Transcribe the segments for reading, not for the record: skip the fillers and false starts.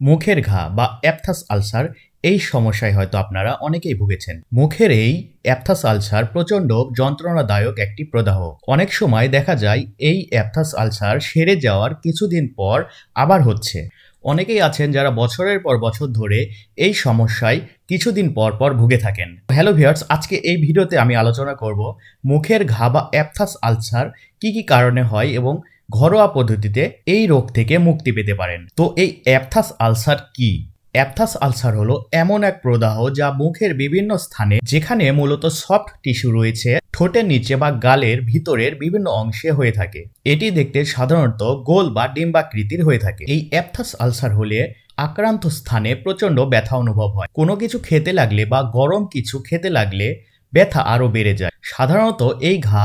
মুখের ঘা বা অ্যাপথাস আলসার এই সমস্যায় হয়তো আপনারা অনেকেই ভুগেছেন। মুখের এই অ্যাপথাস আলসার প্রচণ্ড যন্ত্রণাদায়ক একটি প্রদাহ। অনেক সময় দেখা যায় এই অ্যাপথাস আলসার সেরে যাওয়ার কিছুদিন পর আবার হচ্ছে। অনেকেই আছেন যারা বছরের পর বছর ধরে এই সমস্যায় কিছুদিন পর পর ভুগে থাকেন। হ্যালো ভিউয়ার্স, আজকে এই ভিডিওতে আমি আলোচনা করব মুখের ঘা বা অ্যাপথাস আলসার কি কি কারণে হয় এবং ঘরোয়া পদ্ধতিতে এই রোগ থেকে মুক্তি পেতে পারেন। তো এই অ্যাপথাস আলসার কি? অ্যাপথাস আলসার হলো এমন এক প্রদাহ যা মুখের বিভিন্ন স্থানে, যেখানে মূলত সফট টিস্যু রয়েছে, ঠোঁটের নিচে বা গালের ভিতরের বিভিন্ন অংশে হয়ে থাকে। এটি দেখতে সাধারণত গোল বা ডিম্বাকৃতির হয়ে থাকে। এই অ্যাপথাস আলসার হলে আক্রান্ত স্থানে প্রচণ্ড ব্যথা অনুভব হয়। কোনো কিছু খেতে লাগলে বা গরম কিছু খেতে লাগলে ব্যথা আরও বেড়ে যায়। সাধারণত এই ঘা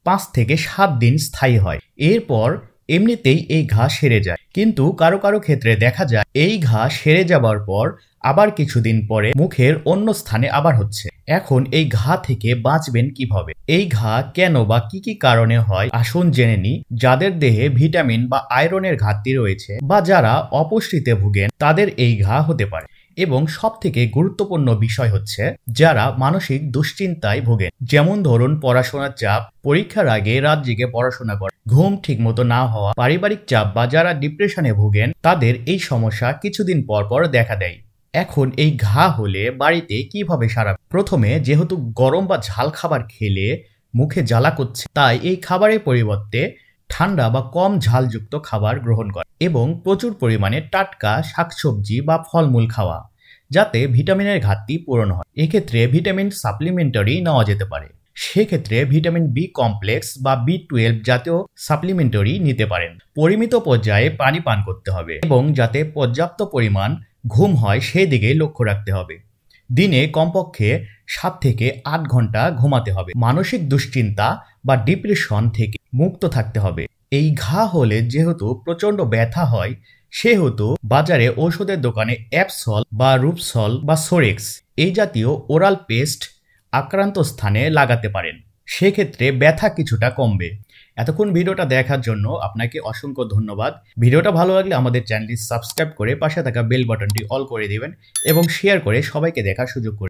5 থেকে 7 দিন স্থায়ী হয়। এরপর এমনিতেই এই ঘা সেরে যায়। কিন্তু কারো কারো ক্ষেত্রে দেখা যায় এই ঘা সেরে যাবার পর আবার কিছুদিন পরে মুখের অন্য স্থানে আবার হচ্ছে। এখন এই ঘা থেকে বাঁচবেন কিভাবে? এই ঘা কেন বা কি কি কারণে হয় আসুন জেনে নিই। যাদের দেহে ভিটামিন বা আয়রনের ঘাটতি রয়েছে বা যারা অপুষ্টিতে ভুগেন তাদের এই ঘা হতে পারে। এবং সবথেকে গুরুত্বপূর্ণ বিষয় হচ্ছে যারা মানসিক দুশ্চিন্তায় ভোগেন, যেমন ধরুন পড়াশোনার চাপ, পরীক্ষার আগে রাত জেগে পড়াশোনা করা, ঘুম ঠিকমতো না হওয়া, পারিবারিক চাপ বা যারা ডিপ্রেশনে ভোগেন তাদের এই সমস্যা কিছুদিন পর পর দেখা দেয়। এখন এই ঘা হলে বাড়িতে কিভাবে সারাবেন? প্রথমে যেহেতু গরম বা ঝাল খাবার খেলে মুখে জ্বালা করছে, তাই এই খাবারের পরিবর্তে ঠান্ডা বা কম ঝালযুক্ত খাবার গ্রহণ করা এবং প্রচুর পরিমাণে টাটকা শাকসবজি বা ফলমূল খাওয়া, যাতে ভিটামিনের ঘাটতি পূরণ হয়। এক্ষেত্রে ভিটামিন সাপ্লিমেন্টারি নেওয়া যেতে পারে। সেক্ষেত্রে ভিটামিন বি কমপ্লেক্স বা বি12 জাতীয় সাপ্লিমেন্টারি নিতে পারেন। পরিমিত পর্যায়ে পানি পান করতে হবে এবং যাতে পর্যাপ্ত পরিমাণ ঘুম হয় সেই দিকে লক্ষ্য রাখতে হবে। দিনে কমপক্ষে 7 থেকে 8 ঘন্টা ঘুমাতে হবে। মানসিক দুশ্চিন্তা বা ডিপ্রেশন থেকে মুক্ত থাকতে হবে। এই ঘা হলে যেহেতু প্রচণ্ড ব্যথা হয়, সেহেতু বাজারে ঔষধের দোকানে অ্যাপসল বা রুপসল বা সোরেক্স এই জাতীয় ওরাল পেস্ট আক্রান্ত স্থানে লাগাতে পারেন। সেক্ষেত্রে ব্যথা কিছুটা কমবে। এতক্ষণ ভিডিওটা দেখার জন্য আপনাকে অসংখ্য ধন্যবাদ। ভিডিওটা ভালো লাগলে আমাদের চ্যানেলটি সাবস্ক্রাইব করে পাশে থাকা বেল বাটনটি অল করে দিবেন এবং শেয়ার করে সবাইকে দেখার সুযোগ করে